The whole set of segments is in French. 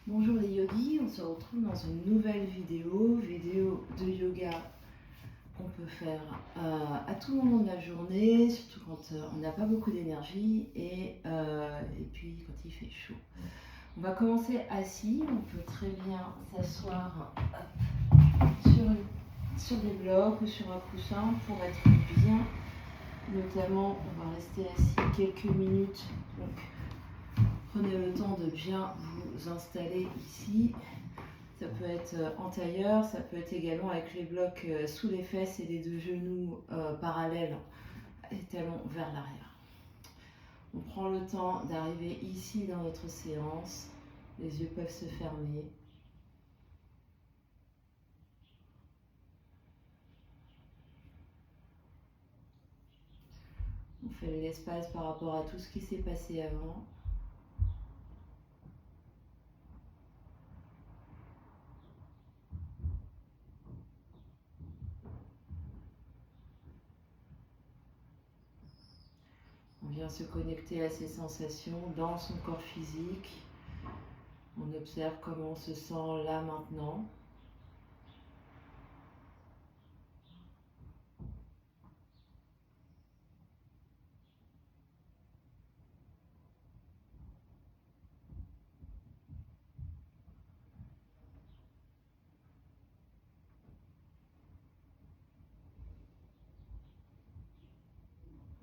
Bonjour les yogis, on se retrouve dans une nouvelle vidéo de yoga qu'on peut faire à tout moment de la journée, surtout quand on n'a pas beaucoup d'énergie et puis quand il fait chaud. On va commencer assis, on peut très bien s'asseoir sur des blocs ou sur un coussin pour être bien. Notamment, on va rester assis quelques minutes. Donc, prenez le temps de bien vous installer ici. Ça peut être en tailleur, ça peut être également avec les blocs sous les fesses et les deux genoux parallèles, les talons vers l'arrière. On prend le temps d'arriver ici dans notre séance. Les yeux peuvent se fermer. On fait l'espace par rapport à tout ce qui s'est passé avant. On vient se connecter à ses sensations dans son corps physique. On observe comment on se sent là maintenant.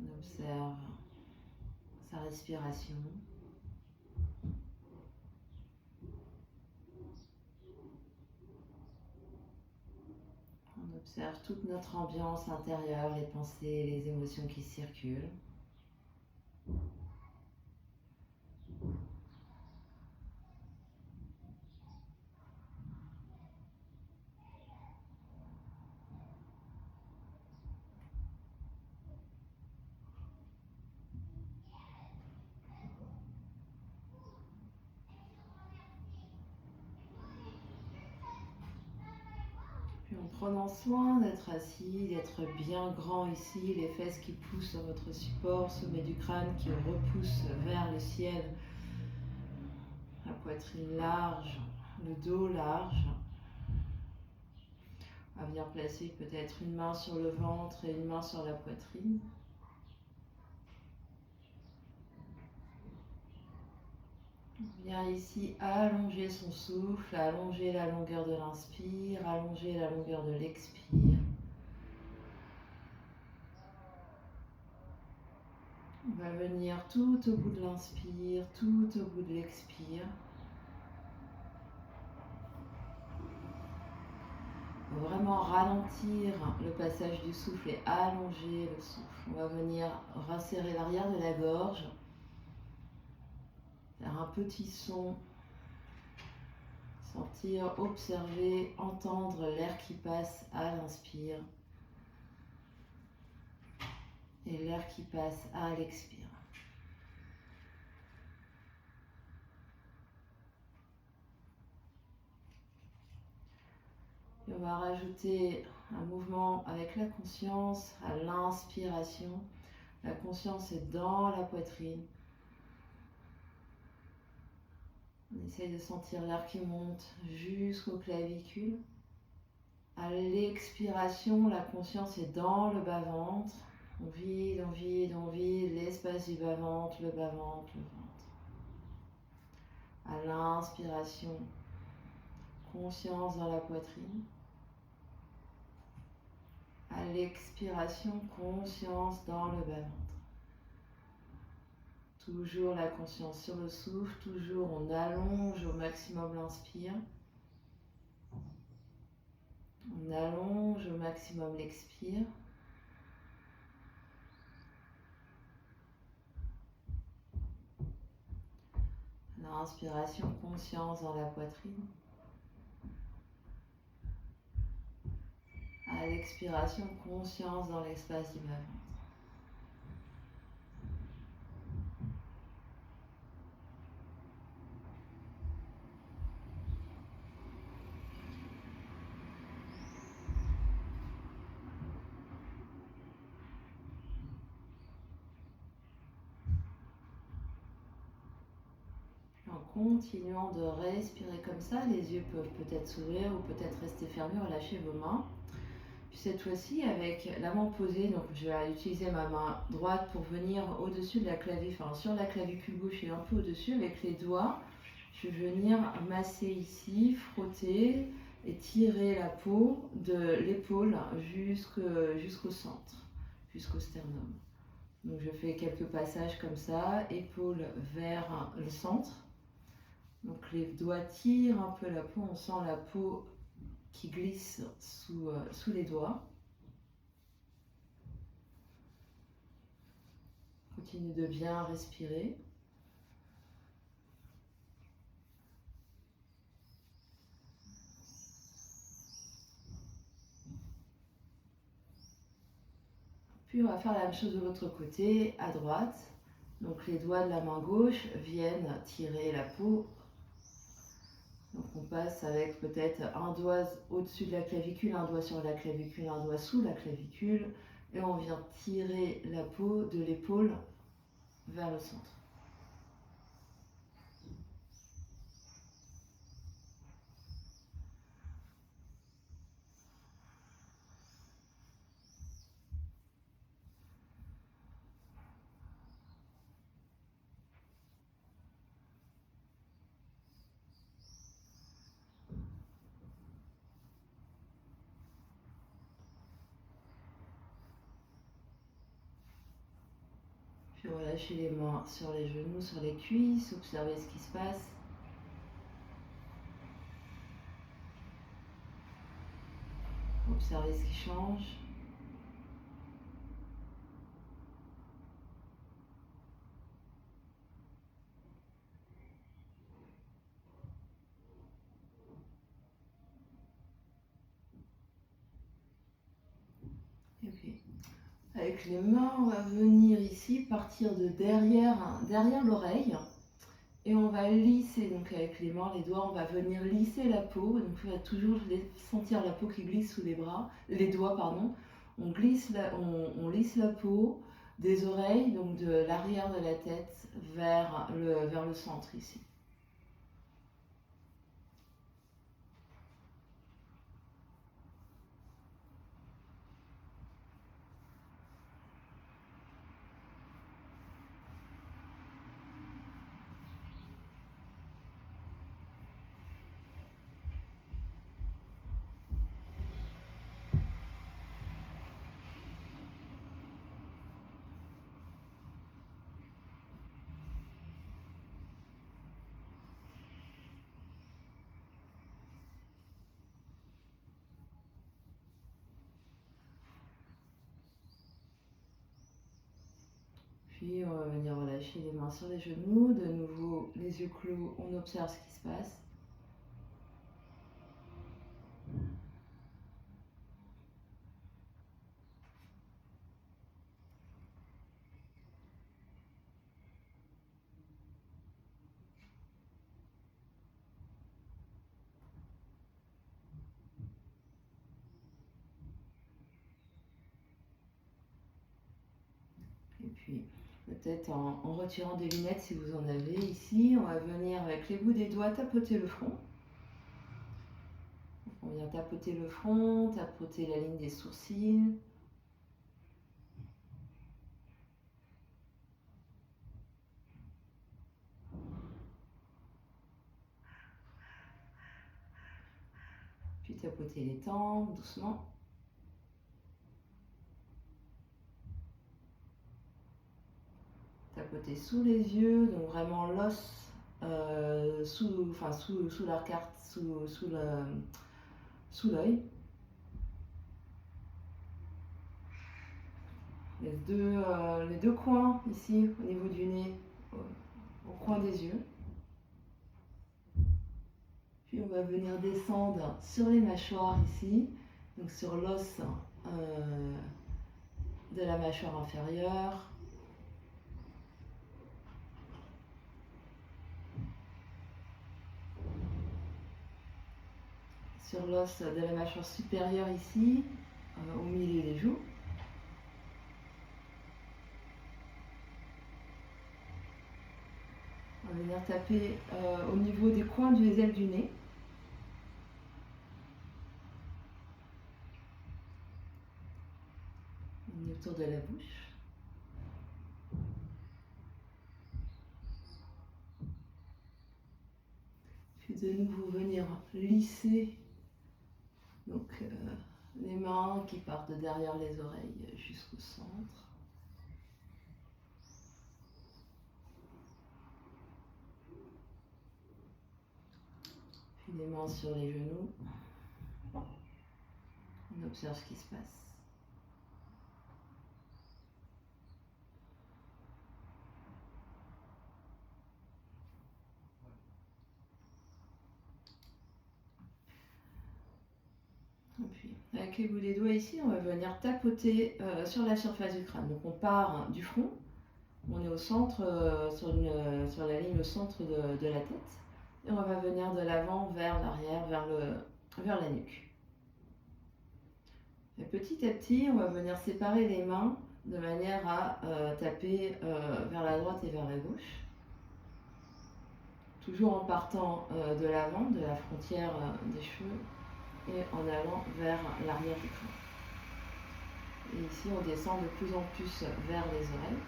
On observe sa respiration. On observe toute notre ambiance intérieure, les pensées, les émotions qui circulent. Puis en prenant soin d'être assis, d'être bien grand ici, les fesses qui poussent sur votre support, sommet du crâne qui repousse vers le ciel, la poitrine large, le dos large. On va venir placer peut-être une main sur le ventre et une main sur la poitrine. On vient ici allonger son souffle, allonger la longueur de l'inspire, allonger la longueur de l'expire. On va venir tout au bout de l'inspire, tout au bout de l'expire. On va vraiment ralentir le passage du souffle et allonger le souffle. On va venir resserrer l'arrière de la gorge, faire un petit son, sentir, observer, entendre l'air qui passe à l'inspire et l'air qui passe à l'expire. Et on va rajouter un mouvement avec la conscience à l'inspiration. La conscience est dans la poitrine. On essaye de sentir l'air qui monte jusqu'aux clavicules. À l'expiration, la conscience est dans le bas-ventre. On vide, on vide, on vide l'espace du bas-ventre, le bas-ventre, le ventre. À l'inspiration, conscience dans la poitrine. À l'expiration, conscience dans le bas-ventre. Toujours la conscience sur le souffle, toujours on allonge au maximum l'inspire. On allonge au maximum l'expire. L'inspiration, conscience dans la poitrine. À l'expiration, conscience dans l'espace du bas-ventre. On continuant de respirer comme ça. Les yeux peuvent peut-être s'ouvrir ou peut-être rester fermés, relâchez vos mains. Puis cette fois-ci, avec la main posée, donc je vais utiliser ma main droite pour venir au-dessus de la clavicule, enfin sur la clavicule gauche et un peu au-dessus. Avec les doigts, je vais venir masser ici, frotter et tirer la peau de l'épaule jusqu'au centre, jusqu'au sternum. Donc je fais quelques passages comme ça, épaule vers le centre. Donc les doigts tirent un peu la peau, on sent la peau qui glisse sous les doigts. Continue de bien respirer. Puis on va faire la même chose de l'autre côté, à droite. Donc les doigts de la main gauche viennent tirer la peau. Donc on passe avec peut-être un doigt au-dessus de la clavicule, un doigt sur la clavicule, un doigt sous la clavicule. Et on vient tirer la peau de l'épaule vers le centre. Puis relâchez les mains sur les genoux, sur les cuisses, observez ce qui se passe. Observez ce qui change. Et puis, avec les mains, on va venir ici, partir de derrière l'oreille. Et on va lisser, donc avec les mains, les doigts, on va venir lisser la peau. Donc il va toujours sentir la peau qui glisse sous les bras, les doigts, pardon. On lisse la peau des oreilles, donc de l'arrière de la tête vers le centre ici. Puis on va venir relâcher les mains sur les genoux. De nouveau, les yeux clos, on observe ce qui se passe. Et puis, peut-être en retirant des lunettes si vous en avez ici, on va venir avec les bouts des doigts tapoter le front. On vient tapoter le front, tapoter la ligne des sourcils. Puis tapoter les tempes doucement. Tapoter sous les yeux, donc vraiment l'os sous la carte, sous l'œil. Les deux coins ici au niveau du nez, au coin des yeux. Puis on va venir descendre sur les mâchoires ici, donc sur l'os de la mâchoire inférieure. Sur l'os de la mâchoire supérieure ici, au milieu des joues. On va venir venir taper au niveau des coins des ailes du nez. Autour de la bouche. Puis de nouveau venir lisser donc, les mains qui partent de derrière les oreilles jusqu'au centre. Puis les mains sur les genoux. On observe ce qui se passe. Et puis, avec les bouts des doigts ici, on va venir tapoter sur la surface du crâne. Donc on part du front, on est au centre, sur la ligne au centre de la tête. Et on va venir de l'avant vers l'arrière, vers la nuque. Et petit à petit, on va venir séparer les mains de manière à taper vers la droite et vers la gauche. Toujours en partant de l'avant, de la frontière des cheveux, et en allant vers l'arrière du crâne. Et ici, on descend de plus en plus vers les oreilles.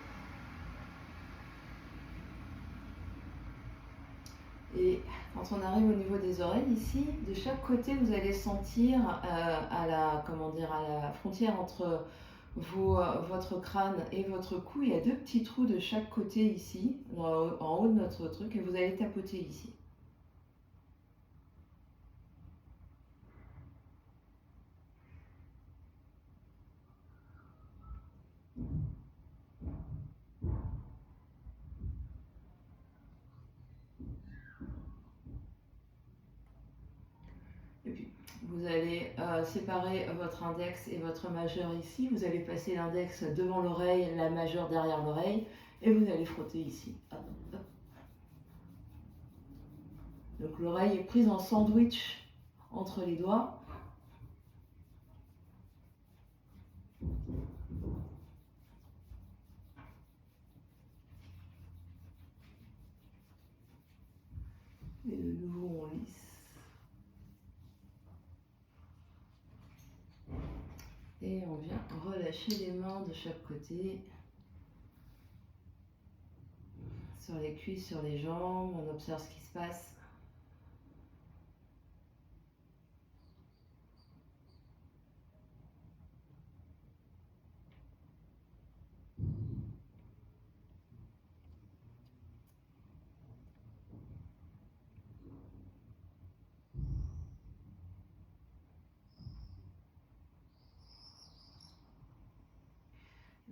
Et quand on arrive au niveau des oreilles, ici, de chaque côté, vous allez sentir à la frontière entre votre crâne et votre cou, il y a 2 petits trous de chaque côté ici, en haut de notre truc, et vous allez tapoter ici. Et puis, vous allez séparer votre index et votre majeur ici. Vous allez passer l'index devant l'oreille, la majeure derrière l'oreille, et vous allez frotter ici. Hop, hop. Donc l'oreille est prise en sandwich entre les doigts. Et de nouveau, on lisse. Et on vient relâcher les mains de chaque côté. Sur les cuisses, sur les jambes, on observe ce qui se passe.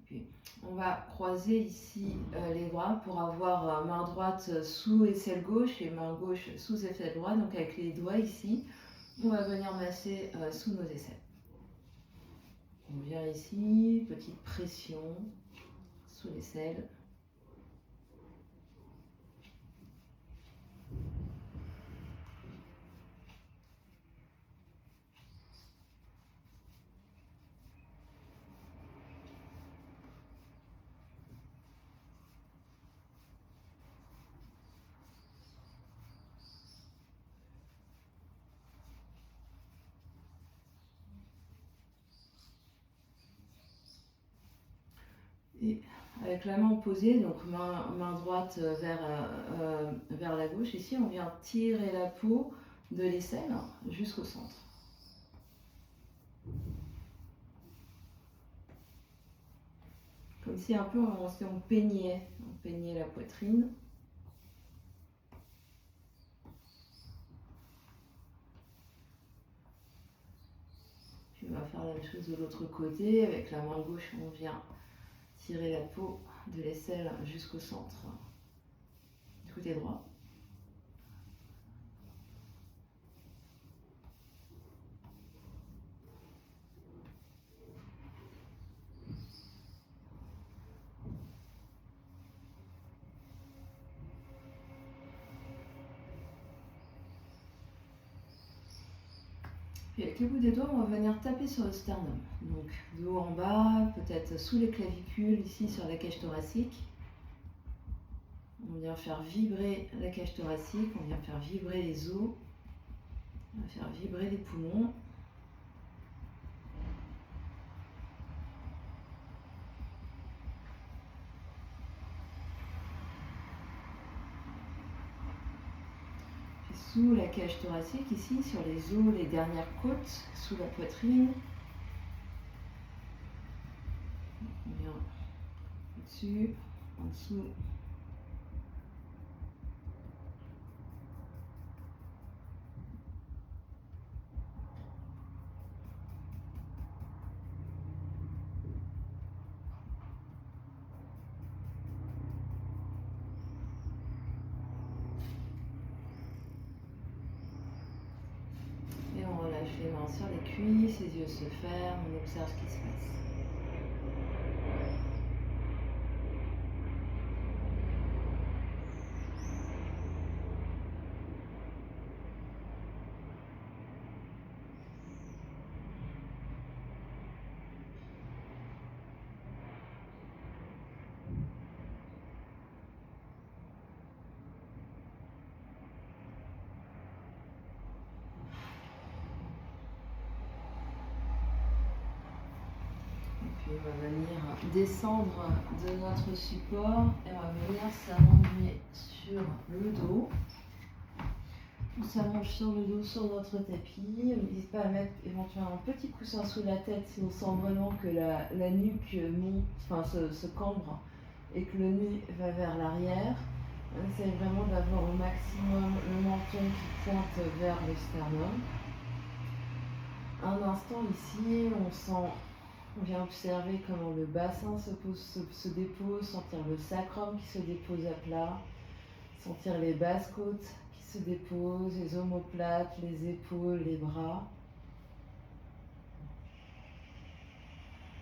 Puis, on va croiser ici les bras pour avoir main droite sous aisselle gauche et main gauche sous aisselle droite. Donc avec les doigts ici, on va venir masser sous nos aisselles. On vient ici, petite pression sous l'aisselle. Et avec la main posée, donc main droite vers la gauche, ici on vient tirer la peau de l'aisselle jusqu'au centre. Comme si un peu on peignait la poitrine. Puis on va faire la même chose de l'autre côté, avec la main gauche on vient tirer la peau de l'aisselle jusqu'au centre du côté droit. Puis avec le bout des doigts, on va venir taper sur le sternum. Donc de haut en bas, peut-être sous les clavicules, ici sur la cage thoracique. On vient faire vibrer la cage thoracique, on vient faire vibrer les os, on va faire vibrer les poumons. Puis sous la cage thoracique, ici, sur les os, les dernières côtes, sous la poitrine. On vient au-dessus, en dessous. Et on relâche les mains sur les cuisses, les yeux se ferment, on observe ce qui se passe. Puis on va venir descendre de notre support et on va venir s'allonger sur le dos. On s'allonge sur le dos sur notre tapis. N'hésite pas à mettre éventuellement un petit coussin sous la tête si on sent vraiment que la nuque monte, enfin se cambre et que le nez va vers l'arrière. On essaye vraiment d'avoir au maximum le menton qui pointe vers le sternum. Un instant ici, on vient observer comment le bassin se dépose, sentir le sacrum qui se dépose à plat, sentir les basses côtes qui se déposent, les omoplates, les épaules, les bras,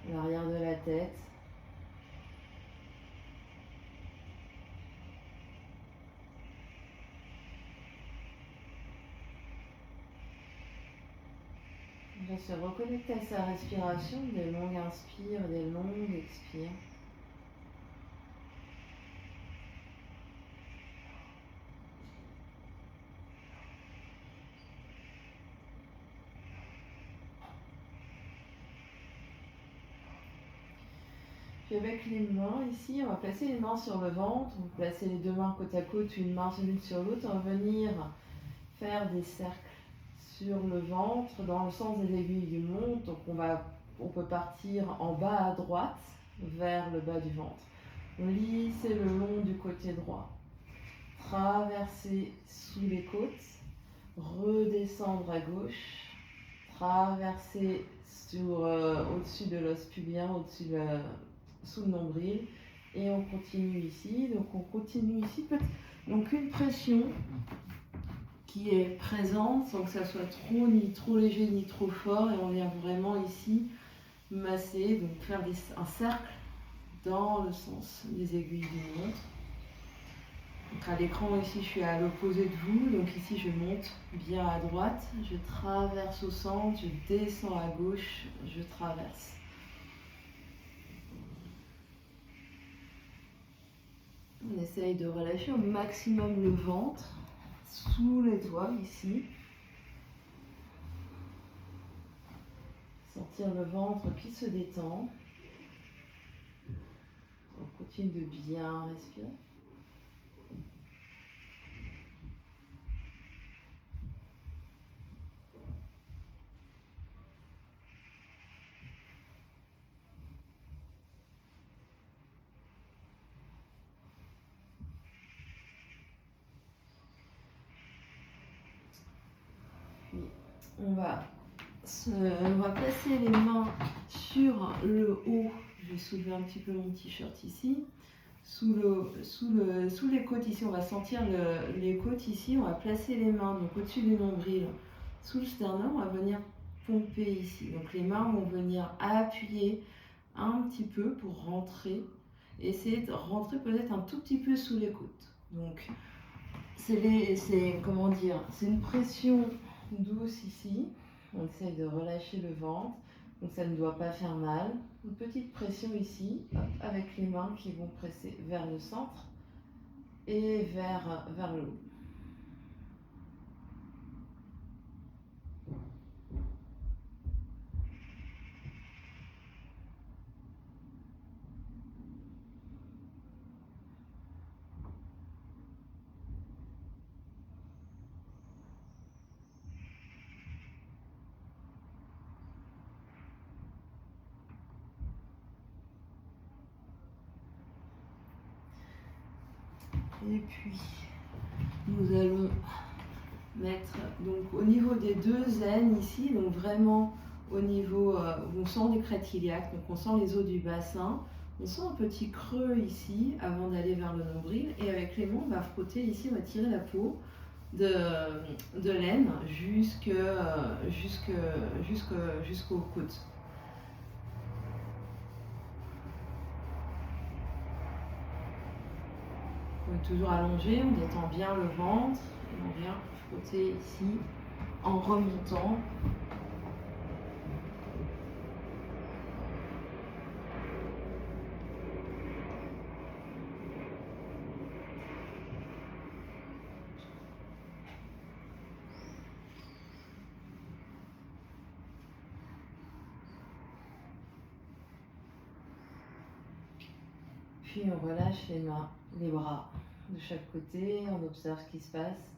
l'arrière de la tête. On va se reconnecter à sa respiration, des longues inspires, des longues expires. Puis avec les mains ici, on va placer les mains sur le ventre, on va placer les deux mains côte à côte, une main l'une sur l'autre, on va venir faire des cercles sur le ventre dans le sens des aiguilles du montre. Donc on peut partir en bas à droite vers le bas du ventre. On lisse le long du côté droit. Traverser sous les côtes, redescendre à gauche, traverser au-dessus de l'os pubien, sous le nombril, et on continue ici. Donc on continue ici. Donc une pression qui est présente sans que ça soit ni trop léger ni trop fort, et on vient vraiment ici masser, donc faire un cercle dans le sens des aiguilles d'une montre. Donc à l'écran ici je suis à l'opposé de vous, donc ici je monte bien à droite, je traverse au centre, je descends à gauche, je traverse. On essaye de relâcher au maximum le ventre, sous les doigts ici. Sentir le ventre qui se détend. On continue de bien respirer. Puis on va placer les mains sur le haut. Je vais soulever un petit peu mon t-shirt ici. Sous les côtes ici, on va sentir les côtes ici. On va placer les mains donc au-dessus du nombril, sous le sternum. On va venir pomper ici. Donc les mains vont venir appuyer un petit peu pour rentrer. Essayer de rentrer peut-être un tout petit peu sous les côtes. Donc c'est une pression douce ici. On essaye de relâcher le ventre, donc ça ne doit pas faire mal. Une petite pression ici, hop, avec les mains qui vont presser vers le centre. et vers le haut. Et puis, nous allons mettre donc au niveau des deux aines ici, donc vraiment au niveau où on sent les crêtes iliaques, donc on sent les os du bassin, on sent un petit creux ici avant d'aller vers le nombril, et avec les mains on va frotter ici, on va tirer la peau de l'aine jusqu'aux côtes. On est toujours allongé, on détend bien le ventre et on vient frotter ici en remontant. Puis on relâche les mains, les bras de chaque côté, on observe ce qui se passe.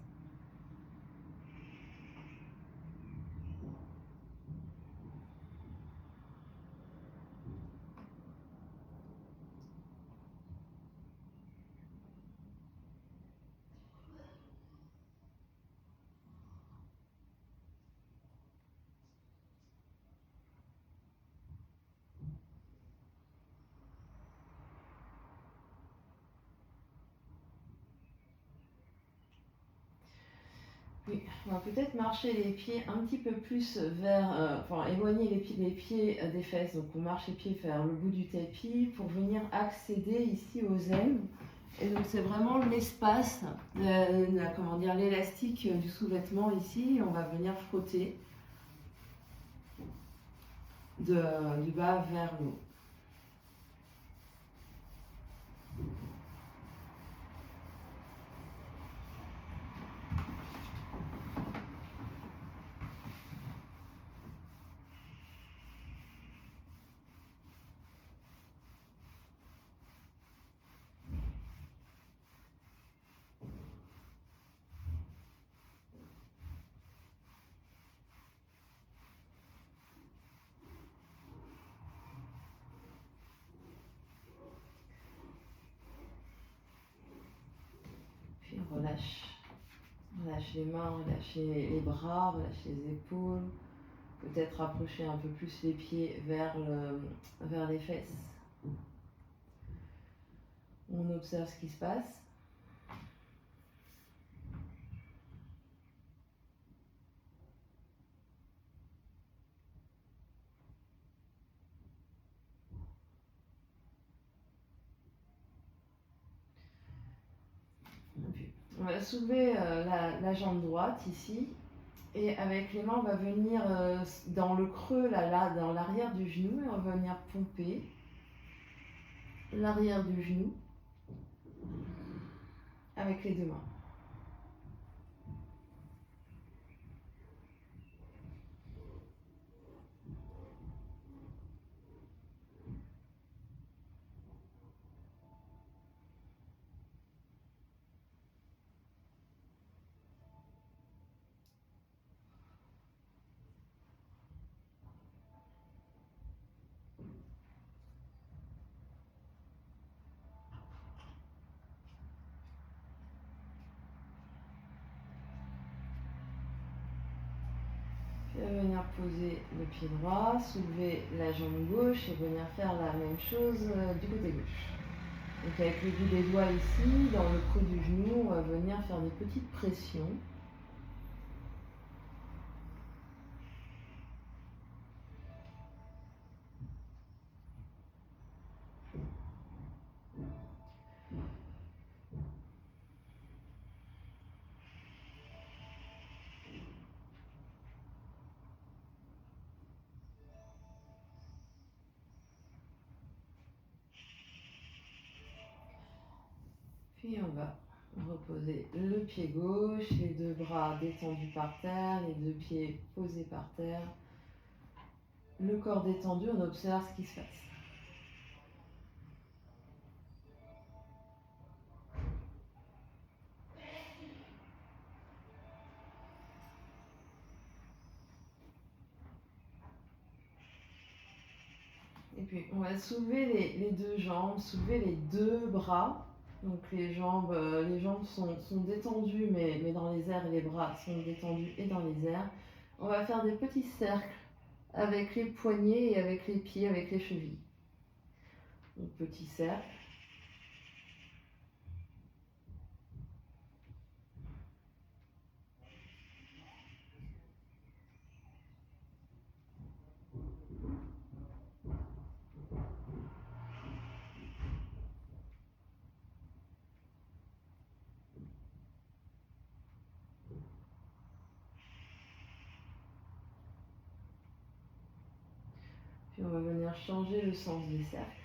Oui, on va peut-être marcher les pieds un petit peu plus enfin éloigner les pieds des fesses. Donc on marche les pieds vers le bout du tapis pour venir accéder ici aux aines. Et donc c'est vraiment l'espace, comment dire, l'élastique du sous-vêtement ici. On va venir frotter du bas vers le haut. Puis on relâche. Relâche les mains, relâche les bras, relâche les épaules. Peut-être rapprocher un peu plus les pieds vers les fesses. On observe ce qui se passe. On va soulever la jambe droite ici. Et avec les mains, on va venir dans le creux, là, dans l'arrière du genou. Et on va venir pomper l'arrière du genou avec les deux mains. Puis on va venir poser le pied droit, soulever la jambe gauche et venir faire la même chose du côté gauche. Donc avec le bout des doigts ici, dans le creux du genou, on va venir faire des petites pressions. Puis on va Reposez le pied gauche, les deux bras détendus par terre, les deux pieds posés par terre. Le corps détendu, on observe ce qui se passe. Et puis on va soulever les deux jambes, soulever les deux bras. Donc les jambes sont détendues mais dans les airs et les bras sont détendus et dans les airs. On va faire des petits cercles avec les poignets et avec les pieds, avec les chevilles. Donc petit cercle. Puis on va venir changer le sens des cercles.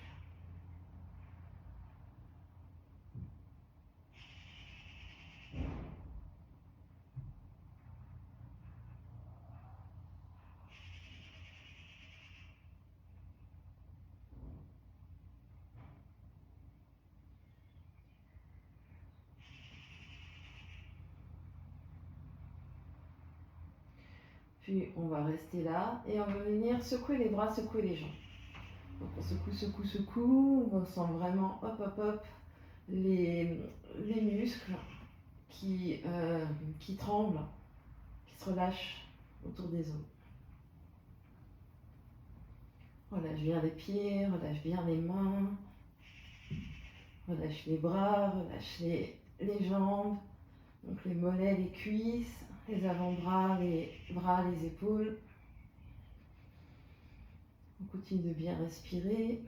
Puis on va rester là et on va venir secouer les bras, secouer les jambes. Donc on secoue, secoue, secoue, on sent vraiment hop, hop, hop les muscles qui tremblent, qui se relâchent autour des os. Relâche bien les pieds, relâche bien les mains, relâche les bras, relâche les jambes, donc les mollets, les cuisses, les avant-bras, les bras, les épaules. On continue de bien respirer.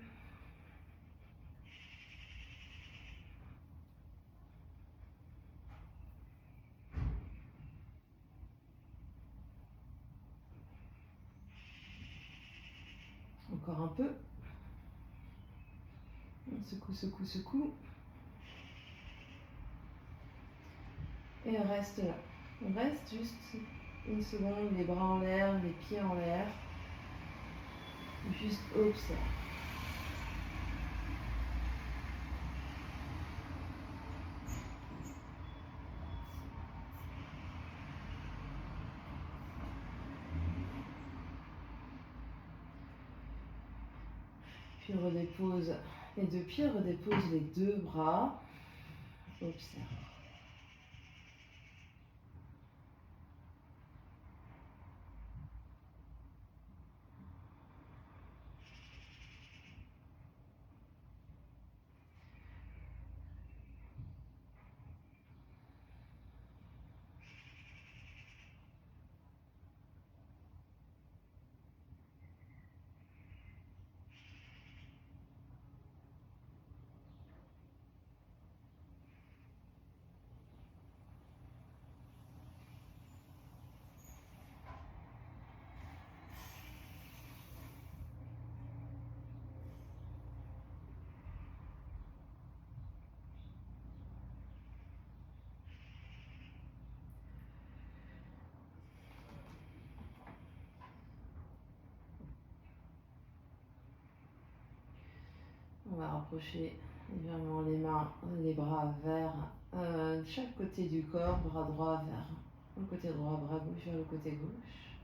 Encore un peu. On secoue, secoue, secoue. Et on reste là. On reste juste une seconde, les bras en l'air, les pieds en l'air. Juste observe. Puis redépose les deux pieds, redépose les deux bras. Observe. On va rapprocher légèrement les mains, les bras vers chaque côté du corps, bras droit vers le côté droit, bras gauche vers le côté gauche.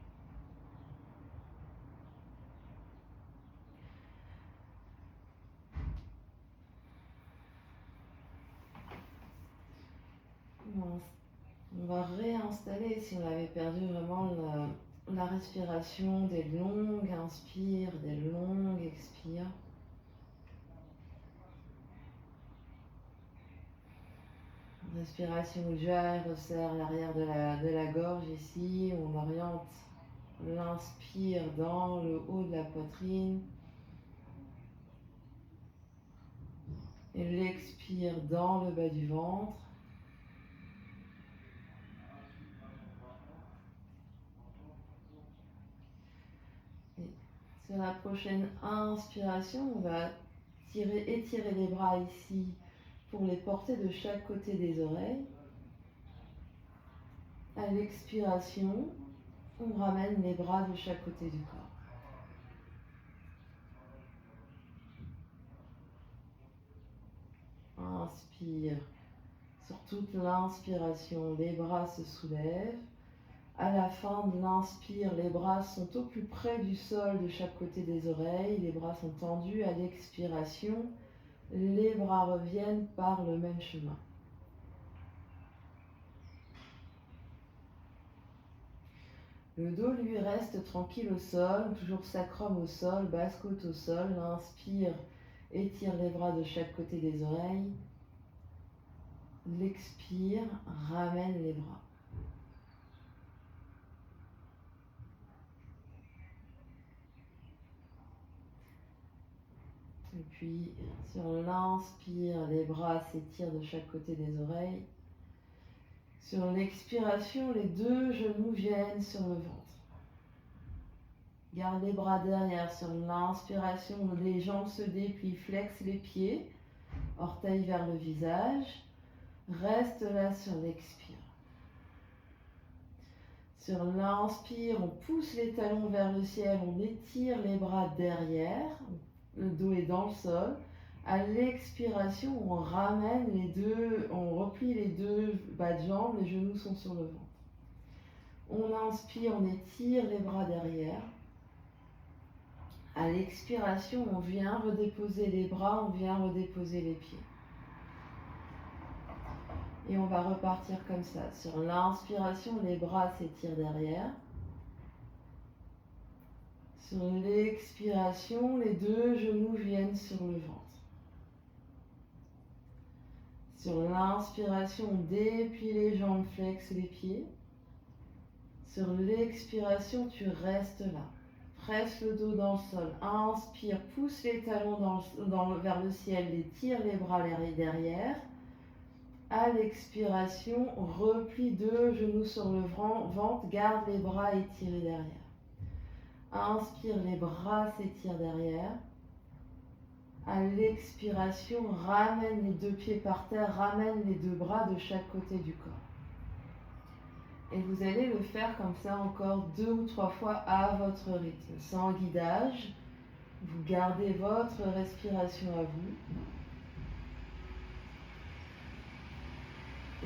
On va réinstaller, si on avait perdu vraiment la respiration, des longues inspires, des longues expires. Respiration ujjayi, resserre l'arrière de la gorge ici. On oriente l'inspire dans le haut de la poitrine. Et l'expire dans le bas du ventre. Et sur la prochaine inspiration, on va étirer les bras ici pour les porter de chaque côté des oreilles. À l'expiration, on ramène les bras de chaque côté du corps. Inspire. Sur toute l'inspiration, les bras se soulèvent. À la fin de l'inspire, les bras sont au plus près du sol de chaque côté des oreilles. Les bras sont tendus. À l'expiration, les bras reviennent par le même chemin. Le dos, lui, reste tranquille au sol, toujours sacrum au sol, basse côte au sol. L'inspire, étire les bras de chaque côté des oreilles. L'expire, ramène les bras. Et puis, sur l'inspire, les bras s'étirent de chaque côté des oreilles. Sur l'expiration, les deux genoux viennent sur le ventre. Garde les bras derrière. Sur l'inspiration, les jambes se déplient, flexe les pieds, orteils vers le visage. Reste là sur l'expire. Sur l'inspire, on pousse les talons vers le ciel, on étire les bras derrière, le dos est dans le sol. À l'expiration, on ramène les deux, on replie les deux bas de jambes, les genoux sont sur le ventre. On inspire, on étire les bras derrière. À l'expiration, on vient redéposer les bras, on vient redéposer les pieds. Et on va repartir comme ça. Sur l'inspiration, les bras s'étirent derrière. Sur l'expiration, les deux genoux viennent sur le ventre. Sur l'inspiration, on déplie les jambes, flexe les pieds. Sur l'expiration, tu restes là. Presse le dos dans le sol. Inspire, pousse les talons vers le ciel, étire les bras derrière. À l'expiration, replie deux genoux sur le ventre, garde les bras étirés derrière. Inspire, les bras s'étirent derrière. À l'expiration, ramène les deux pieds par terre, ramène les deux bras de chaque côté du corps. Et vous allez le faire comme ça encore 2 ou 3 fois à votre rythme, sans guidage. Vous gardez votre respiration à vous.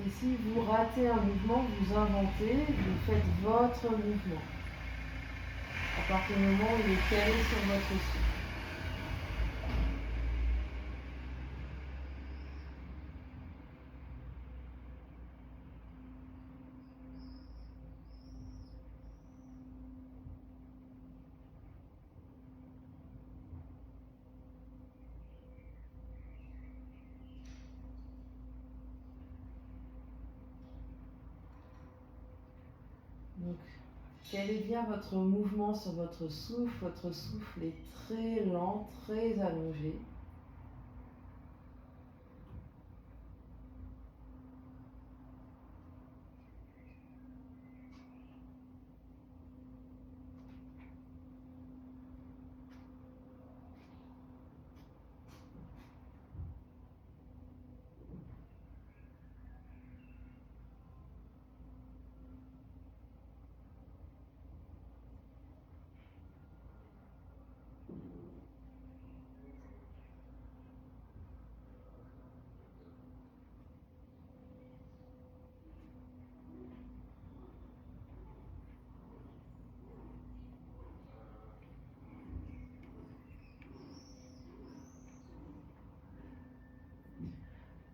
Et si vous ratez un mouvement, vous inventez, vous faites votre mouvement. À partir du moment où il est calé sur votre souffle. Donc, quel est bien votre mouvement sur votre souffle? Votre souffle est très lent, très allongé.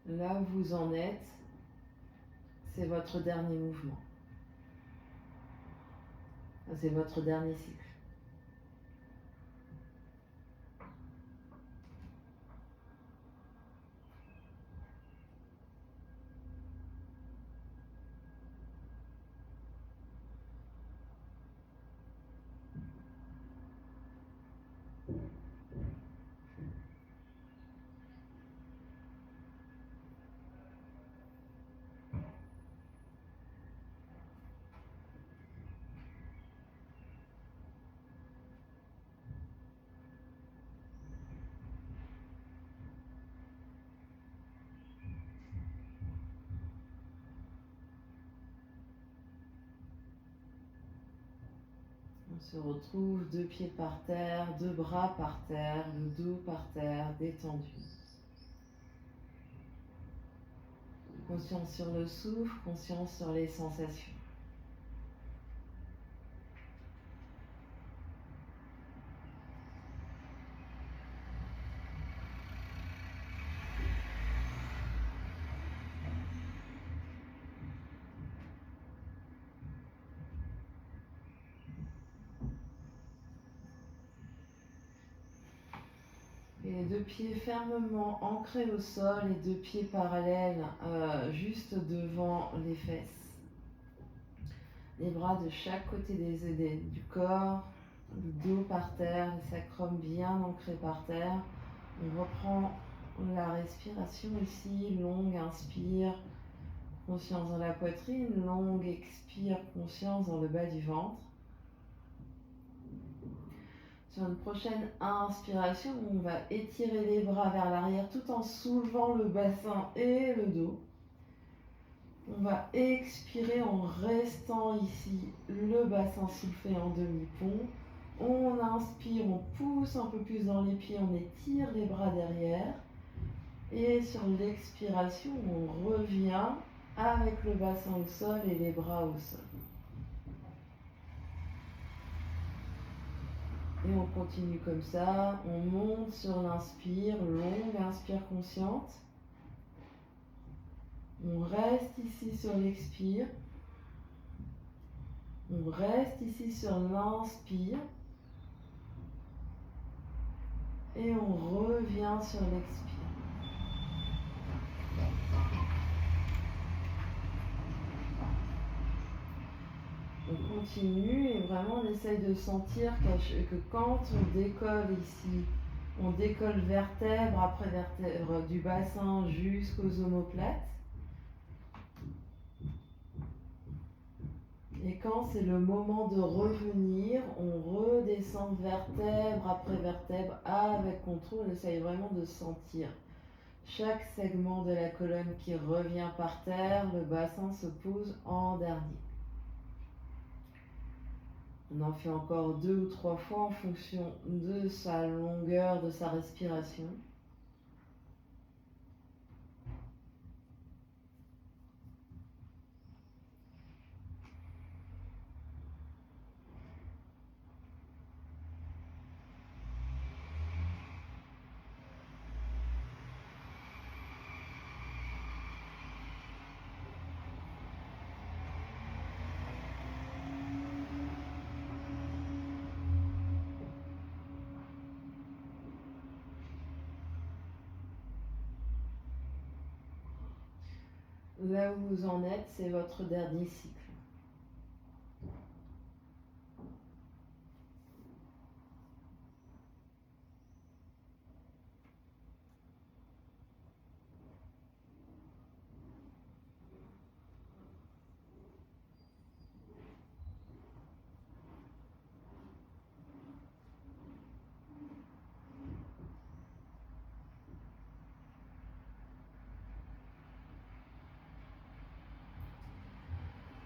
Là où vous en êtes, c'est votre dernier mouvement. C'est votre dernier cycle. On se retrouve, deux pieds par terre, deux bras par terre, le dos par terre, détendu. Conscience sur le souffle, conscience sur les sensations. Et les deux pieds fermement ancrés au sol, les deux pieds parallèles juste devant les fesses. Les bras de chaque côté du corps, le dos par terre, le sacrum bien ancré par terre. On reprend la respiration ici, longue inspire, conscience dans la poitrine, longue expire, conscience dans le bas du ventre. Sur une prochaine inspiration, on va étirer les bras vers l'arrière tout en soulevant le bassin et le dos. On va expirer en restant ici, le bassin soulevé en demi-pont. On inspire, on pousse un peu plus dans les pieds, on étire les bras derrière. Et sur l'expiration, on revient avec le bassin au sol et les bras au sol. Et on continue comme ça, on monte sur l'inspire, longue inspire consciente. On reste ici sur l'expire. On reste ici sur l'inspire. Et on revient sur l'expire. On continue et vraiment on essaye de sentir que quand on décolle ici, on décolle vertèbre après vertèbre du bassin jusqu'aux omoplates. Et quand c'est le moment de revenir, on redescend vertèbre après vertèbre avec contrôle. On essaye vraiment de sentir chaque segment de la colonne qui revient par terre, le bassin se pose en dernier. On en fait encore 2 ou 3 fois en fonction de sa longueur, de sa respiration. Là où vous en êtes, c'est votre dernier cycle.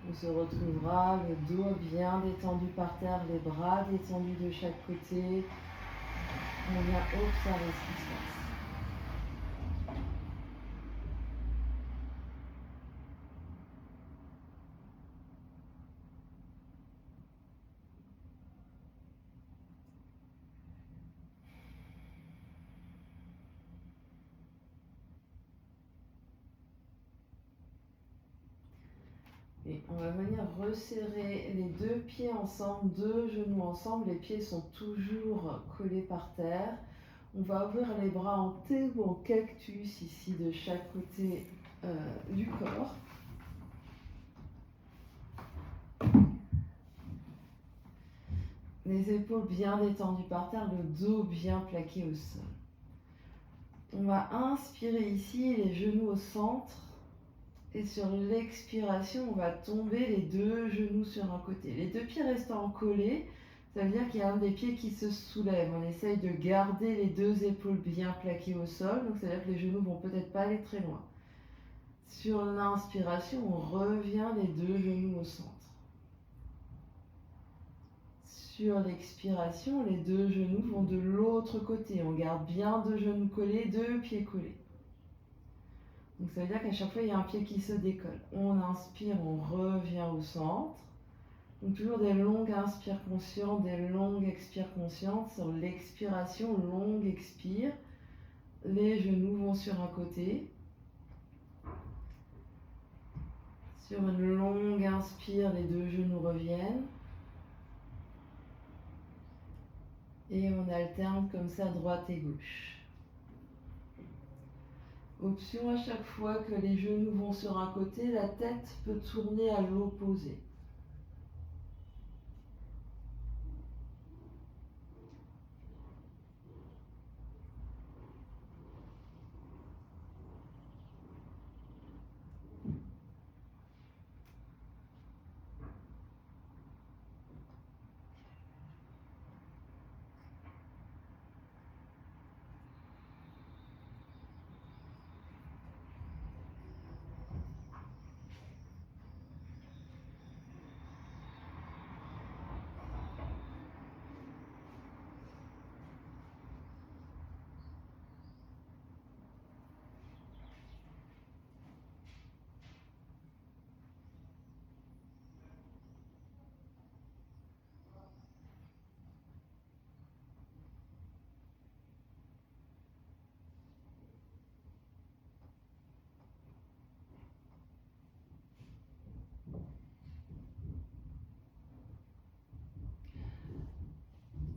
On se retrouvera, le dos bien détendu par terre, les bras détendus de chaque côté. On vient observer ce qui se passe. Et on va venir resserrer les deux pieds ensemble, deux genoux ensemble. Les pieds sont toujours collés par terre. On va ouvrir les bras en T ou en cactus ici de chaque côté du corps. Les épaules bien détendues par terre, le dos bien plaqué au sol. On va inspirer ici, les genoux au centre. Et sur l'expiration, on va tomber les deux genoux sur un côté. Les deux pieds restant collés, ça veut dire qu'il y a un des pieds qui se soulève. On essaye de garder les deux épaules bien plaquées au sol. Donc ça veut dire que les genoux vont peut-être pas aller très loin. Sur l'inspiration, on revient les deux genoux au centre. sur l'expiration, les deux genoux vont de l'autre côté. On garde bien deux genoux collés, deux pieds collés. Donc ça veut dire qu'à chaque fois, il y a un pied qui se décolle. On inspire, on revient au centre. Donc toujours des longues inspires conscientes, des longues expires conscientes. Sur l'expiration, longue expire. Les genoux vont sur un côté. Sur une longue inspire, les deux genoux reviennent. Et on alterne comme ça droite et gauche. Option à chaque fois que les genoux vont sur un côté, la tête peut tourner à l'opposé.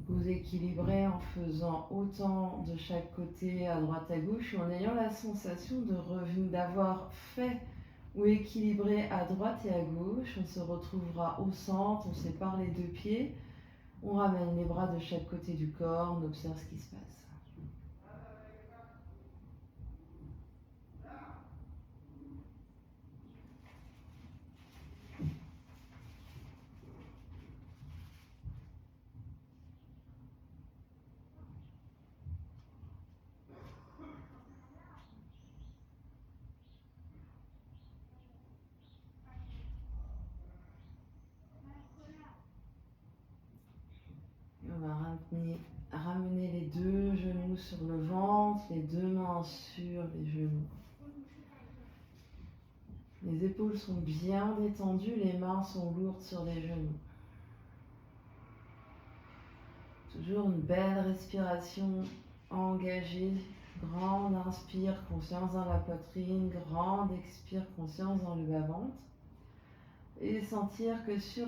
Vous équilibrez en faisant autant de chaque côté, à droite, à gauche, en ayant la sensation d'avoir fait ou équilibré à droite et à gauche. On se retrouvera au centre, on sépare les deux pieds, on ramène les bras de chaque côté du corps, on observe ce qui se passe. On va ramener les deux genoux sur le ventre, les deux mains sur les genoux. Les épaules sont bien détendues, les mains sont lourdes sur les genoux. Toujours une belle respiration engagée. Grande inspire, conscience dans la poitrine. Grande expire, conscience dans le bas-ventre. Et sentir que sur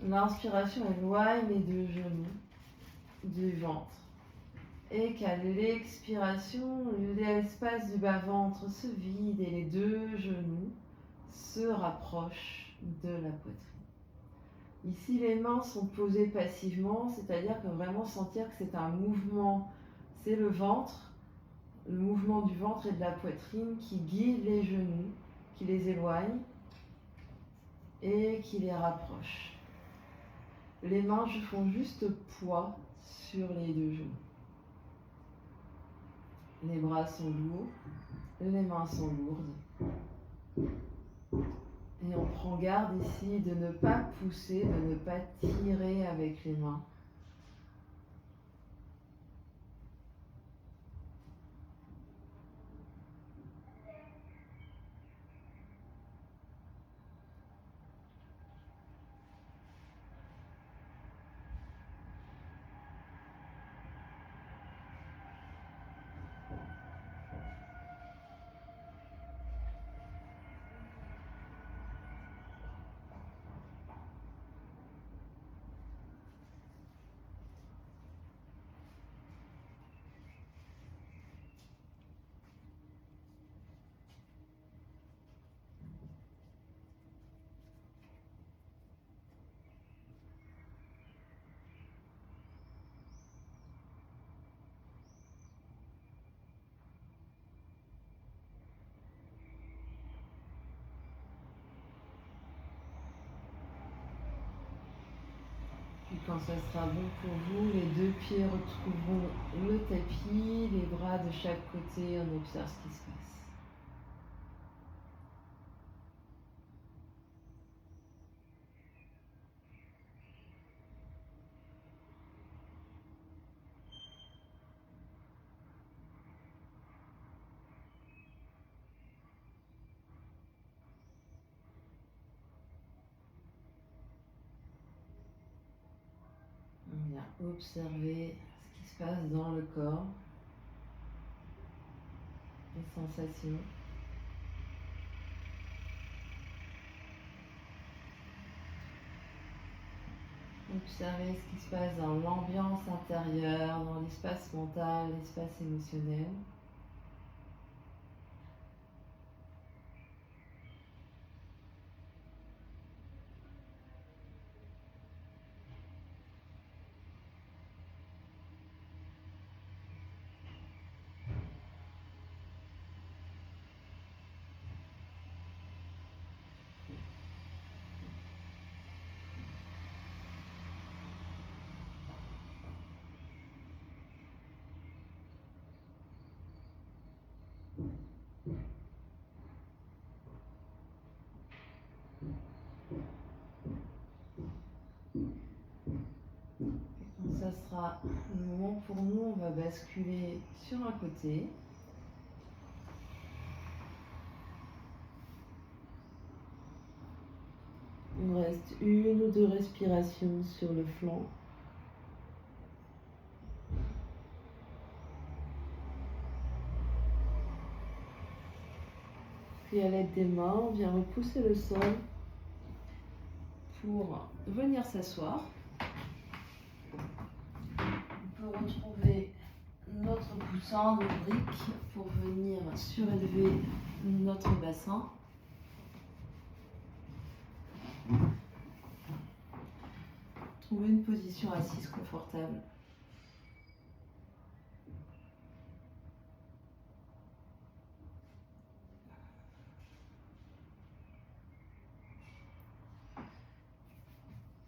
l'inspiration éloigne les deux genoux du ventre. Et qu'à l'expiration, l'espace du bas-ventre se vide et les deux genoux se rapprochent de la poitrine. Ici, les mains sont posées passivement, c'est-à-dire que vraiment sentir que c'est un mouvement, c'est le ventre, le mouvement du ventre et de la poitrine qui guide les genoux, qui les éloigne et qui les rapproche. Les mains font juste poids sur les deux genoux. Les bras sont lourds, les mains sont lourdes. Et on prend garde ici de ne pas pousser, de ne pas tirer avec les mains. Puis quand ça sera bon pour vous, les deux pieds retrouveront le tapis, les bras de chaque côté, on observe ce qui se passe. observer ce qui se passe dans le corps, les sensations. Observez ce qui se passe dans l'ambiance intérieure, dans l'espace mental, l'espace émotionnel. Quand ça sera le moment pour nous, on va basculer sur un côté. Il nous reste 1 ou 2 respirations sur le flanc. Puis à l'aide des mains, on vient repousser le sol pour venir s'asseoir. On peut retrouver notre coussin de briques pour venir surélever notre bassin. Trouver une position assise confortable.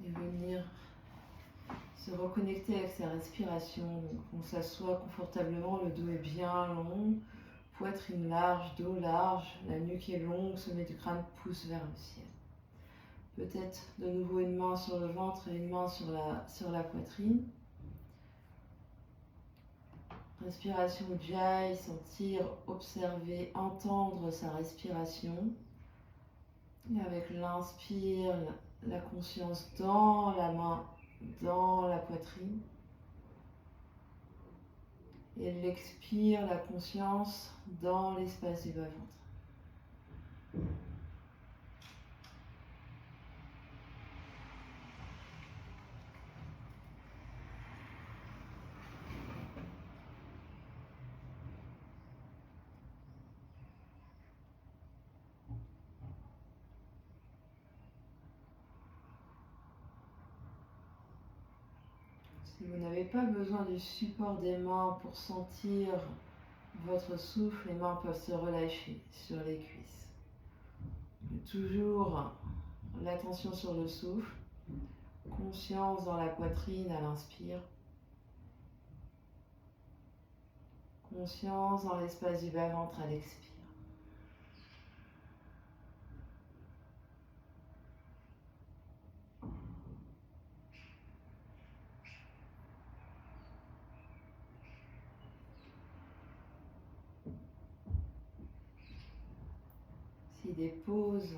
Et venir se reconnecter avec sa respiration. Donc on s'assoit confortablement, le dos est bien long, poitrine large, dos large, la nuque est longue, sommet du crâne pousse vers le ciel. Peut-être de nouveau une main sur le ventre et une main sur la poitrine. Respiration Ujjayi, sentir, observer, entendre sa respiration. Et avec l'inspire, la conscience dans la main, dans la poitrine. Et l'expire, la conscience dans l'espace du bas-ventre. Si vous n'avez pas besoin du support des mains pour sentir votre souffle, les mains peuvent se relâcher sur les cuisses. Toujours l'attention sur le souffle, conscience dans la poitrine à l'inspire, conscience dans l'espace du bas-ventre à l'expire. Si des pauses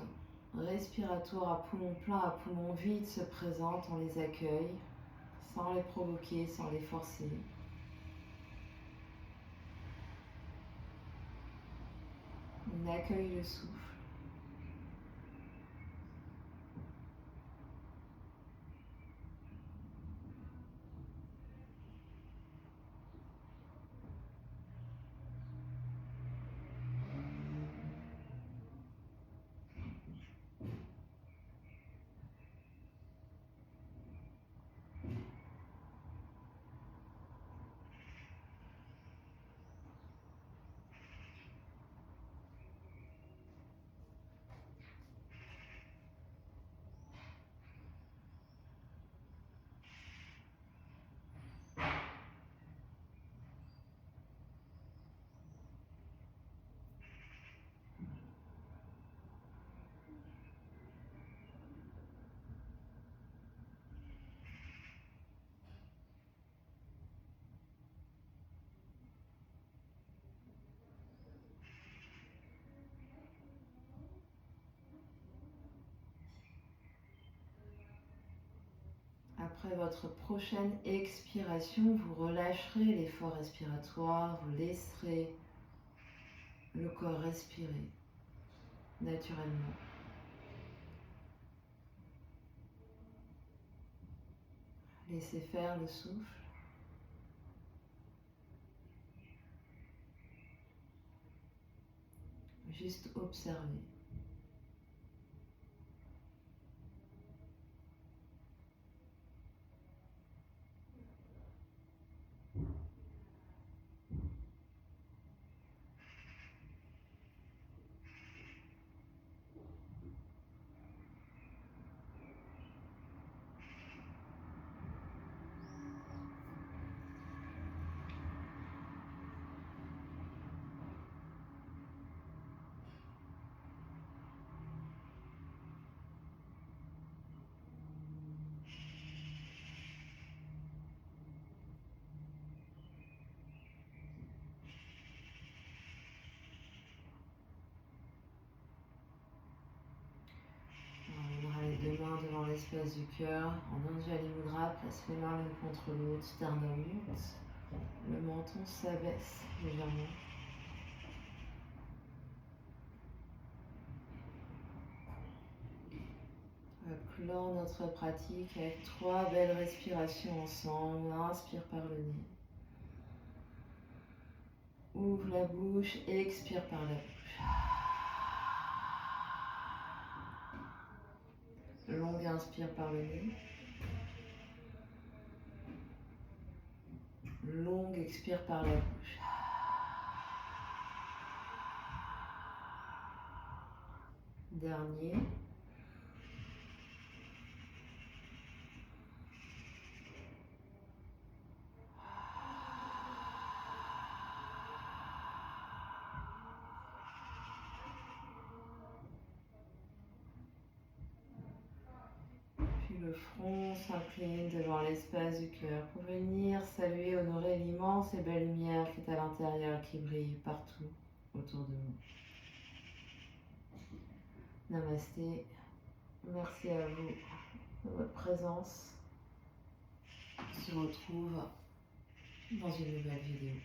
respiratoires à poumon plein, à poumon vide se présentent, on les accueille sans les provoquer, sans les forcer. On accueille le souffle. Après votre prochaine expiration, vous relâcherez l'effort respiratoire, vous laisserez le corps respirer naturellement. Laissez faire le souffle. Juste observer. On aura les deux mains devant l'espace du cœur, en Anjali Mudra, place les mains l'une contre l'autre, sternum monte, le menton s'abaisse légèrement. On va clore notre pratique avec 3 belles respirations ensemble. On inspire par le nez. Ouvre la bouche et expire par la bouche. Longue inspire par le nez. Longue expire par la bouche. Dernier. Puis le front s'incline devant l'espace du cœur pour venir saluer, honorer l'immense et belle lumière qui est à l'intérieur, qui brille partout autour de nous. Namasté. Merci à vous de votre présence. On se retrouve dans une nouvelle vidéo.